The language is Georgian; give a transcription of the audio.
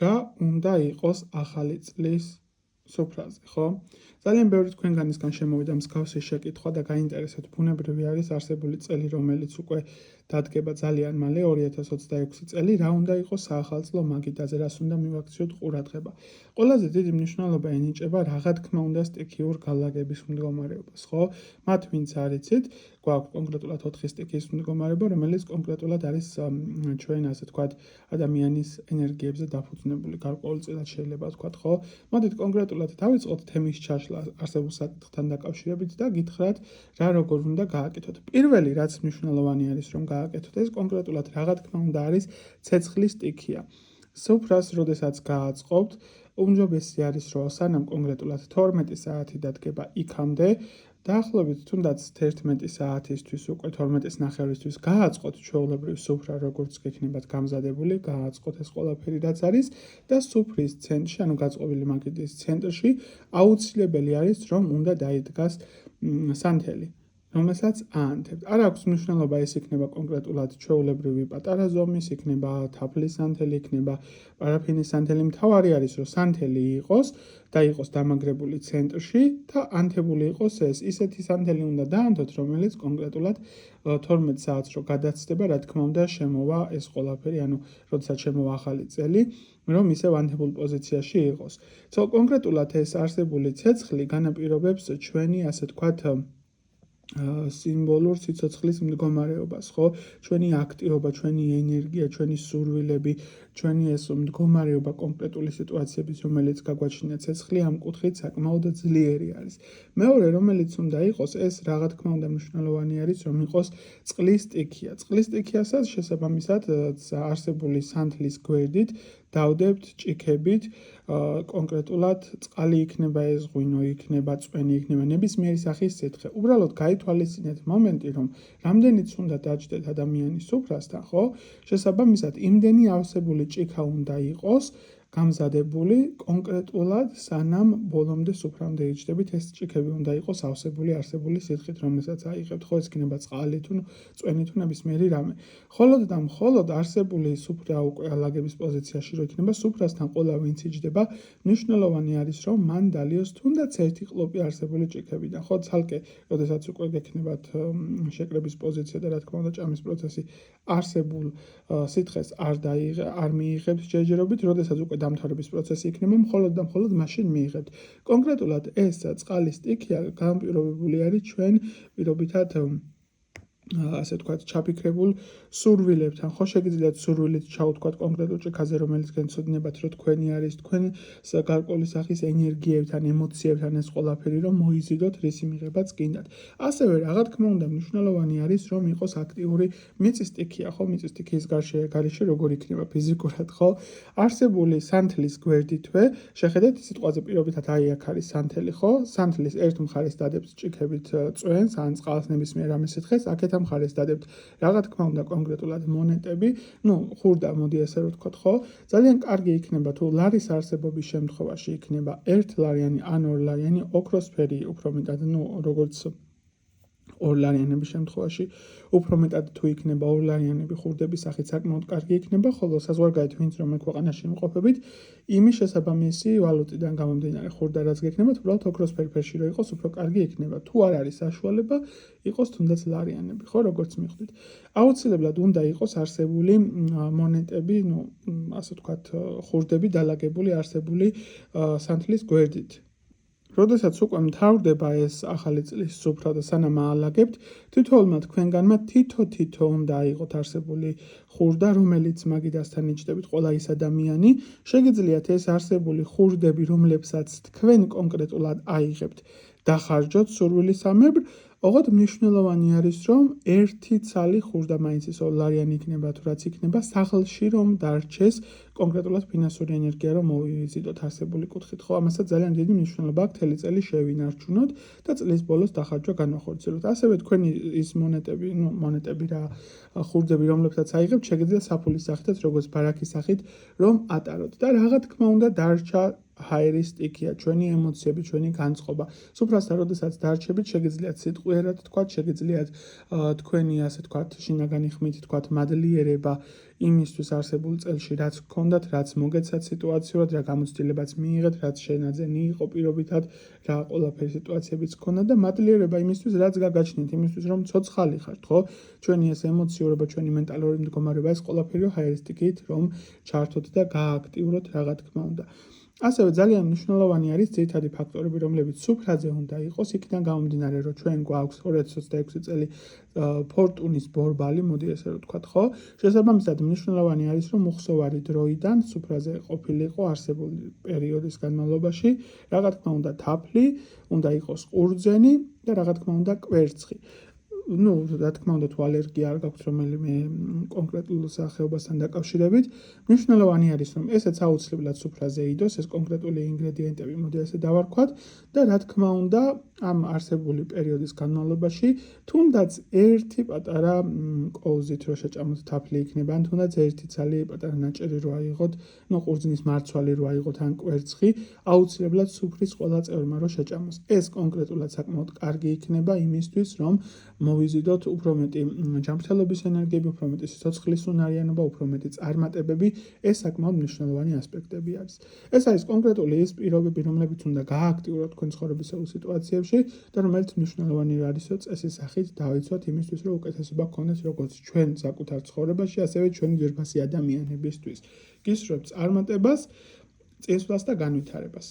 რა უნდა იყოს ახალი წლის სუფრაზე, ხო? ძალიან ბევრი თქვენგანისგან შემოვიდა მსგავსი შეკითხვა და გაინტერესებთ, ბუნებრივი არის არსებული წელი, რომელიც უკვე დადგება ძალიან მალე, 2026 წელი, რა უნდა იყოს საახალწლო მაგიდაზე, რას უნდა მივაქციოთ ყურადღება. ყველაზე დიდი მნიშვნელობა ენიჭება რა თქმა უნდა სტიქიურ განლაგების მდგომარეობას, ხო? მათ ვინც არიცით, გვაქვს კონკრეტულად 4 სტიქიის მდგომარეობა, რომელიც კონკრეტულად არის ჩვენ ასე ვთქვათ, ადამიანის ენერგიებზე დაფუძნებული, გარკვეულწილად შეიძლება ვთქვათ, ხო? მოდით კონკრეტულად დავიწყოთ თემის ჩაშლა არსებულ საკითხთან დაკავშირებით და გითხრათ, რა როგორ უნდა გააკეთოთ. პირველი, რაც მნიშვნელოვანი არის, რომ გააკეთოთ, ეს კონკრეტულად რა თქმა უნდა არის ცეცხლის სტიქია. სუფრას, როდესაც გააწყობთ, უმჯობესი არის, რომ სანამ კონკრეტულად 12 საათი დადგება იქამდე, დაახლოებით თუნდაც 11 საათისთვის უკვე 12:30-ისთვის გააწყოთ ჩვეულებრივ სუფრა, როგორც გექნებათ გამზადებული, გააწყოთ ეს ყველაფერი რაც არის და სუფრის ცენტრში, ანუ გაწყობილი მაგიდის ცენტრში, აუცილებელი არის, რომ უნდა დაიდგას სანთელი, რომელსაც აანთებთ. არ აქვს მნიშვნელობა ეს იქნება კონკრეტულად ჩვეულებრივი პატარა ზომის, იქნება თაფლის სანთელი, იქნება პარაფინის სანთელი, მთავარი არის, რომ სანთელი იყოს და იყოს დამაგრებული ცენტრში და ანთებული იყოს ეს. ისეთი სანთელი უნდა დაანთოთ, რომელიც კონკრეტულად 12 საათს რო გადაცდება, რა თქმა უნდა, შემოვა ეს ყველაფერი, ანუ როდესაც შემოვა ახალი წელი, რომ ისევ ანთებულ პოზიციაში იყოს. კონკრეტულად ეს არსებული ცეცხლი განაპირობებს ჩვენი, ასე ვთქვათ, სიმბოლურ სიცოცხლის მდგომარეობას, ხო? ჩვენი აქტივობა, ჩვენი ენერგია, ჩვენი სურვილები, ჩვენი ეს მდგომარეობა კონკრეტული სიტუაციების, რომელიც გაგვაჩნია ცეცხლი, ამ კუთხით საკმაოდ ძლიერი არის. მეორე, რომელიც უნდა იყოს, ეს რა თქმა უნდა მნიშვნელოვანი არის, რომ იყოს წყლის სტიქია. წყლის სტიქიასაც შესაბამისად არსებული სანთლის გვერდით დავდებთ ჭიქებით, კონკრეტულად წყალი იქნება ეს, ღვინო იქნება, წვენი იქნება, ნებისმიერი სახის სითხე. უბრალოდ გაითვალისწინეთ მომენტი, რომ რამდენიც უნდა დაჯდეთ ადამიანის სუფრასთან, ხო? შესაბამისად, იმდენი ავსებული ჭიქა უნდა იყოს გამზადებული კონკრეტულად, სანამ ბოლომდე სუფრამდე იჯდებით, ეს ჭიქები უნდა იყოს ავსებული არსებული სითხით, რომელსაც აიღებთ, ხო, ეს იქნება წყალი თუ წვენი თუ ნებისმიერი რამე. მხოლოდ და მხოლოდ არსებული სუფრა უკვე ალაგების პოზიციაში რო იქნება, სუფრასთან ყველა ვინც იჯდება, მნიშვნელოვანი არის, რომ მან დალიოს თუნდაც ერთი ყლოპი არსებული ჭიქებიდან, ხო, ცალკე, როდესაც უკვე გექნებათ შეკრების პოზიცია და რა თქმა უნდა ჭამის პროცესი არსებულ სითხეს არ მიიღებთ ჯერჯერობით, როდესაც უკვე დამთავრების პროცესი იქნება, მხოლოდ და მხოლოდ მაშინ მიიღებთ. კონკრეტულად ეს წყალის სტიქია განპირობებული არის ჩვენ პირობითად ასე ვთქვათ, ჩაფიქრებულ სურვილებთან, ხო, შეგიძლიათ სურვილით ჩაუთქვათ კონკრეტულ ჭიქაზე, რომელიც გეცოდინებათ, რომ თქვენი არის, თქვენი გარკვეული სახის ენერგიებთან, ემოციებთან ეს ყველაფერი, რომ მოიზიდოთ, რისი მიღებაც გინდათ. ასევე რა თქმა უნდა, მნიშვნელოვანი არის, რომ იყოს აქტიური მიწის სტიქია, ხო, მიწის სტიქიის გარეშე როგორ იქნება ფიზიკურად, ხო? არსებული სანთლის გვერდითვე, შეხედეთ სიტყვაზე პირობითად აი აქ არის სანთელი, ხო? სანთლის ერთ მხარეს დადებთ ჭიქებით წვენს, ან წყალს ნებისმიერ რამე სითხეს, აქეთ მხარეს დადებთ რა თქმა უნდა კონკრეტულად მონეტები, ხურდა, მოდი ასე რომ ვთქვათ, ხო? ძალიან კარგი იქნება თუ ლარის არსებობის შემთხვევაში იქნება 1 ლარიანი ან 2 ლარიანი ოქროსფერი, უფრო მეტად, როგორც 2 ლარიანების შემთხვევაში, უფრო მეტად თუ იქნება 2 ლარიანები ხურდების სახით საკმაოდ კარგი იქნება, ხოლო საზღვარგარეთ ვინც რომელ ქვეყანაში იმყოფებით, იმის შესაბამისი ვალუტიდან გამომდინარე ხურდა რაც გექნებათ, უბრალოდ ოქროსფერ ფერში რო იყოს, უფრო კარგი იქნება. თუ არ არის საშუალება, იყოს თუნდაც ლარიანები, ხო, როგორც მიხვდით. აუცილებლად უნდა იყოს არსებული მონეტები, ასე ვთქვათ, ხურდები დალაგებული არსებული სანთლის გვერდით. როდესაც უკვე მთავრდება ეს ახალი წლის სუფრა და სანამ აალაგებთ, თითოეულმა თქვენგანმა თითო უნდა აიღოთ არსებული ხურდა, რომელიც მაგიდასთან იჯდებით ყველა ის ადამიანი, შეგიძლიათ ეს არსებული ხურდები, რომლებსაც თქვენ კონკრეტულად აიღებთ, დახარჯოთ სურვილისამებრ, ოღონდ მნიშვნელოვანი არის, რომ ერთი ცალი ხურდა მაინც ის 2 ლარიანი იქნება თუ რაც იქნება, სახლში რომ დარჩეს კონკრეტულად ფინანსური ენერგია რომ მოვიზიდოთ არსებული კუთხით, ხო, ამასაც ძალიან დიდი მნიშვნელობა აქვს მთელი წელი შევინარჩუნოთ და წლის ბოლოს დახარჯვა განვახორციელოთ. ასევე თქვენი ის მონეტები რა ხურდები, რომლებსაც აიღებთ, შეგიძლიათ საფულის სახითაც, როგორც ბარაქის სახით რომ ატაროთ და რა თქმა უნდა დარჩა ჰაერისტიკია, ჩვენი ემოციები, ჩვენი განწყობა. სუფრასთან როდესაც დარჩებით, შეგიძლიათ სიტყვიერად თქვათ, შეგიძლიათ თქვენი ასე თქვათ შინაგანი ხმით თქვათ მადლიერება იმისთვის არსებულ წელში, რაც გქონდათ, რაც მოგეცათ სიტუაციურად, რა გამოცდილებაც მიიღეთ, რაც შენაძენი იყო პირობითად, რა ყველაფერი სიტუაციებიც გქონდა და მადლიერება იმისთვის, რაც გაგაჩნიეთ, იმისთვის, რომ ცოცხალი ხართ, ხო? ჩვენი ეს ემოციურობა, ჩვენი მენტალური მდგომარეობა, ეს ყველაფერი ჰაერისტიკით რომ ჩართოთ და გააქტიუროთ რა თქმა უნდა. ასევე ძალიან მნიშვნელოვანი არის ძირითადი ფაქტორები, რომლებიც სუფრაზე უნდა იყოს, იქიდან გამომდინარე, რომ ჩვენ გვაქვს 2026 წელი ფორტუნის ბორბალი, მოდი ესე რომ ვთქვათ, ხო? შესაბამისად, მნიშვნელოვანი არის, რომ უხსოვარი დროიდან სუფრაზე ყოფილიყო არსებული პერიოდის განმავლობაში, რა თქმა უნდა, თაფლი, უნდა იყოს ყურძენი და რა თქმა უნდა, კვერცხი. რა თქმა უნდა, თუ ალერგია არ გაქვთ რომელიმე კონკრეტულ სახეობასთან დაკავშირებით, მნიშვნელოვანი არის, რომ ესეც აუცილებლად სუფრაზე idოს, ეს კონკრეტული ინგრედიენტები, მოდი ასე დავარქვათ და რა თქმა უნდა, ამ არსებული პერიოდის განმავლობაში, თუნდაც ერთი პატარა კოვზით რო შეჭამოთ თაფლი იქნება, ან თუნდაც ერთი ძალიან პატარა ნაჭერი რო აიღოთ, ყურძნის მარცვალი რო აიღოთ ან კვერცხი, აუცილებლად სუფრის ყველა წევრმა რო შეჭამოს. ეს კონკრეტულად საკმაოდ კარგი იქნება იმისთვის, რომ მოვიზიდოთ უფრო მეტი ჯანმრთელობის ენერგიები, უფრო მეტი სიცოცხლის უნარიანობა, უფრო მეტი წარმატებები, ეს საკმაოდ მნიშვნელოვანი ასპექტები არის. ეს არის კონკრეტული ის პირობები, რომლებიც უნდა გააქტიუროთ თქვენ ცხოვრებისეულ სიტუაციებში და რომელიც მნიშვნელოვანი არისო წესის სახით დავიცვათ იმისთვის, რომ უკეთესობა გქონდეს როგორც ჩვენ საკუთარ ცხოვრებაში, ასევე ჩვენი ძვირფასი ადამიანებისთვის. გისურვებთ წარმატებას, წინსვლას და განვითარებას.